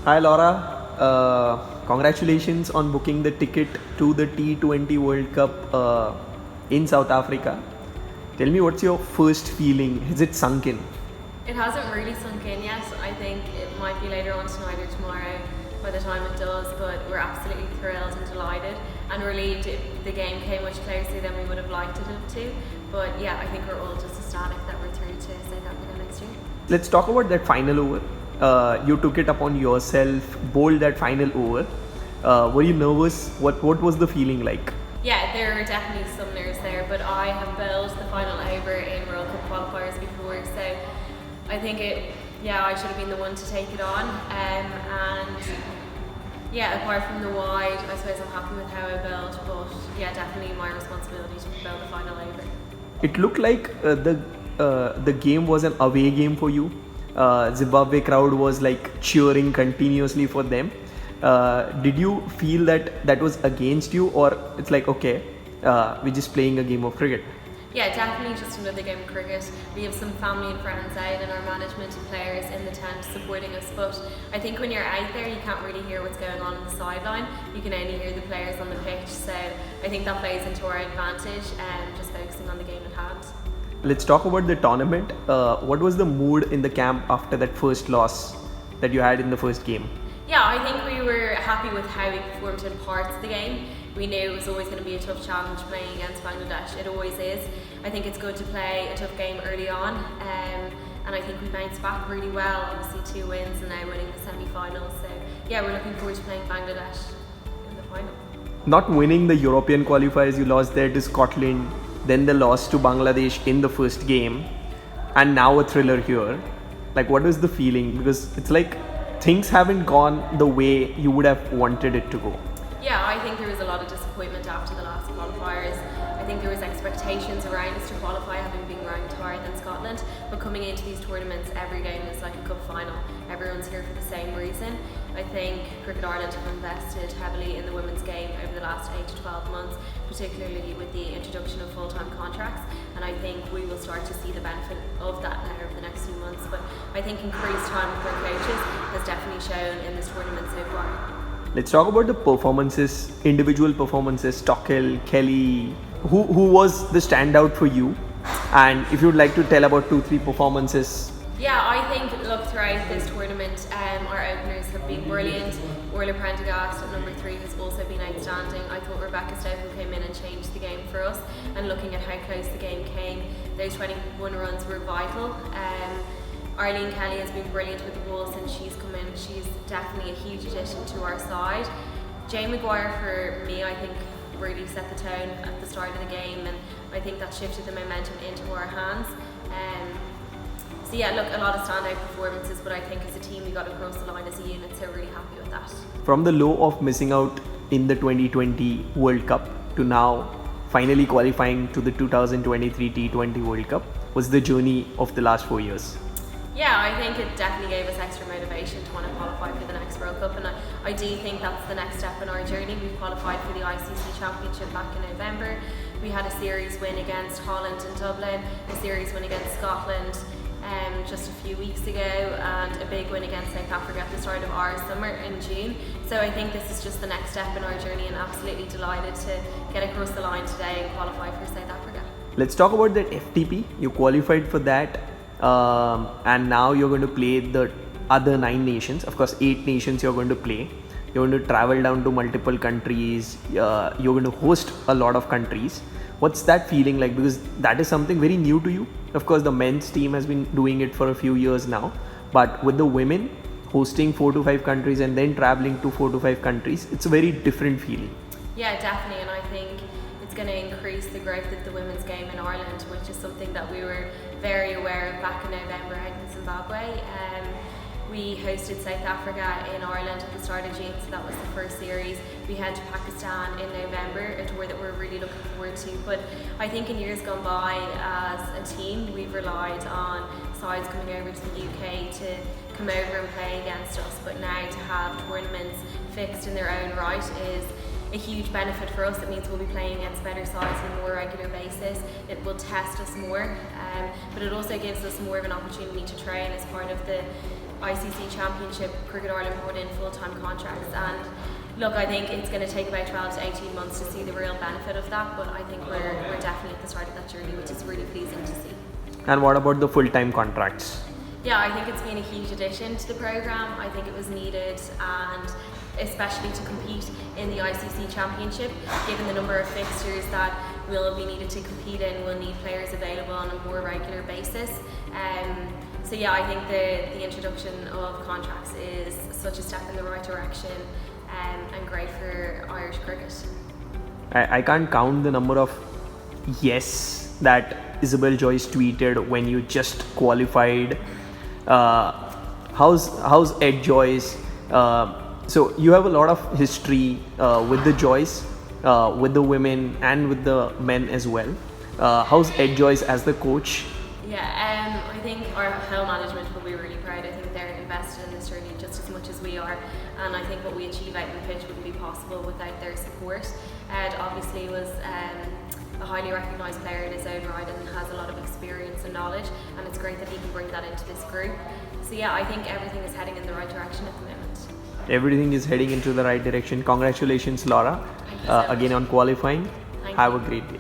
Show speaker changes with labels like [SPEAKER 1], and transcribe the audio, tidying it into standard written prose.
[SPEAKER 1] Hi Laura, congratulations on booking the ticket to the T20 World Cup in South Africa. Tell me, what's your first feeling? Has it sunk in?
[SPEAKER 2] It hasn't really sunk in yet. I think it might be later on tonight or tomorrow by the time it does, but we're absolutely thrilled and delighted and relieved the game came much closer than we would have liked it to. But yeah, I think we're all just ecstatic that we're through to South Africa next year.
[SPEAKER 1] Let's talk about that final over. You took it upon yourself, bowled that final over. Were you nervous? What was the feeling like?
[SPEAKER 2] Yeah, there are definitely some nerves there, but I have bowled the final over in World Cup qualifiers before, so I think I should have been the one to take it on. And yeah, apart from the wide, I suppose I'm happy with how I bowled, but yeah, definitely my responsibility to bowl the final over.
[SPEAKER 1] It looked like the game was an away game for you. Zimbabwe crowd was like cheering continuously for them. Did you feel that was against you, or it's like, okay, we're just playing a game of cricket?
[SPEAKER 2] Yeah, definitely just another game of cricket. We have some family and friends out and our management and players in the tent supporting us, but I think when you're out there you can't really hear what's going on the sideline. You can only hear the players on the pitch, so I think that plays into our advantage and just focusing on the game at hand.
[SPEAKER 1] Let's talk about the tournament. What was the mood in the camp after that first loss that you had in the first game?
[SPEAKER 2] Yeah, I think we were happy with how we performed in parts of the game. We knew it was always going to be a tough challenge playing against Bangladesh. It always is. I think it's good to play a tough game early on, and I think we bounced back really well. Obviously 2 wins and now winning the semi-finals. So yeah, we're looking forward to playing Bangladesh in the final.
[SPEAKER 1] Not winning the European qualifiers, you lost there to Scotland, then the loss to Bangladesh in the first game, and now a thriller here. Like, what was the feeling? Because it's like things haven't gone the way you would have wanted it to go.
[SPEAKER 2] Yeah, I think there was a lot of disappointment after the last qualifiers. I think there was expectations around us to qualify, having been ranked higher than Scotland, but coming into these tournaments, every game is like a cup final. Everyone's here for the same reason. I think Cricket Ireland have invested heavily in the women's game over the last 8 to 12 months, particularly with the introduction of full-time contracts, and I think we will start to see the benefit of that now over the next few months. But I think increased time with our coaches has definitely shown in this tournament so far.
[SPEAKER 1] Let's talk about the performances, individual performances. Stockel, Kelly, who was the standout for you? And if you'd like to tell about 2-3 performances.
[SPEAKER 2] Yeah, I think, look, throughout this tournament, our openers have been brilliant. Orla Prendergast at number 3 has also been outstanding. I thought Rebecca Stoughton came in and changed the game for us, and looking at how close the game came, those 21 runs were vital. Arlene Kelly has been brilliant with the ball since she's come in. She's definitely a huge addition to our side. Jane Maguire, for me, I think really set the tone at the start of the game, and I think that shifted the momentum into our hands. So yeah, look, a lot of standout performances, but I think as a team we got across the line as a unit, so really happy with that.
[SPEAKER 1] From the low of missing out in the 2020 World Cup to now finally qualifying to the 2023 T20 World Cup, was the journey of the last 4 years?
[SPEAKER 2] Yeah, I think it definitely gave us extra motivation to want to qualify for the next World Cup, and I do think that's the next step in our journey. We qualified for the ICC Championship back in November. We had a series win against Holland in Dublin, a series win against Scotland just a few weeks ago, and a big win against South Africa at the start of our summer in June. So I think this is just the next step in our journey, and absolutely delighted to get across the line today and qualify for South Africa.
[SPEAKER 1] Let's talk about that FTP. You qualified for that. And now you're going to play the other 9 nations. Of course, 8 nations you're going to play. You're going to travel down to multiple countries. You're going to host a lot of countries. What's that feeling like? Because that is something very new to you. Of course, the men's team has been doing it for a few years now. But with the women hosting 4 to 5 countries and then traveling to 4 to 5 countries, it's a very different feeling.
[SPEAKER 2] Yeah, definitely. And I think it's going to increase the growth of the women's game in Ireland, which is something that we were very aware of back in November out in Zimbabwe. We hosted South Africa in Ireland at the start of June, so that was the first series. We head to Pakistan in November, a tour that we're really looking forward to. But I think in years gone by, as a team, we've relied on sides coming over to the UK to come over and play against us. But now to have tournaments fixed in their own right is a huge benefit for us. It means we'll be playing against better sides on a more regular basis. It will test us more. but it also gives us more of an opportunity to train as part of the ICC Championship. Cricket Ireland brought in full-time contracts, and look, I think it's going to take about 12 to 18 months to see the real benefit of that, but I think we're definitely at the start of that journey, which is really pleasing to see.
[SPEAKER 1] And what about the full-time contracts?
[SPEAKER 2] Yeah, I think it's been a huge addition to the programme. I think it was needed, and especially to compete in the ICC Championship, given the number of fixtures that will be needed to compete in, we'll need players available on a more regular basis. So yeah, I think the introduction of contracts is such a step in the right direction, and great for Irish cricket.
[SPEAKER 1] I can't count the number of yes that Isabel Joyce tweeted when you just qualified. How's Ed Joyce? So you have a lot of history with the Joyce, with the women and with the men as well. How's Ed Joyce as the coach?
[SPEAKER 2] Yeah, I think our whole management will be really proud. I think they're invested in this journey just as much as we are, and I think what we achieve out in the pitch wouldn't be possible without their support. Ed obviously was a highly recognised player in his own right and has a lot of experience and knowledge, and it's great that he can bring that into this group. So yeah, I think everything is heading in the right direction at the moment.
[SPEAKER 1] Everything is heading into the right direction. Congratulations, Laura,
[SPEAKER 2] Thank you so much.
[SPEAKER 1] again on qualifying.
[SPEAKER 2] Thank
[SPEAKER 1] Have
[SPEAKER 2] you.
[SPEAKER 1] a great day.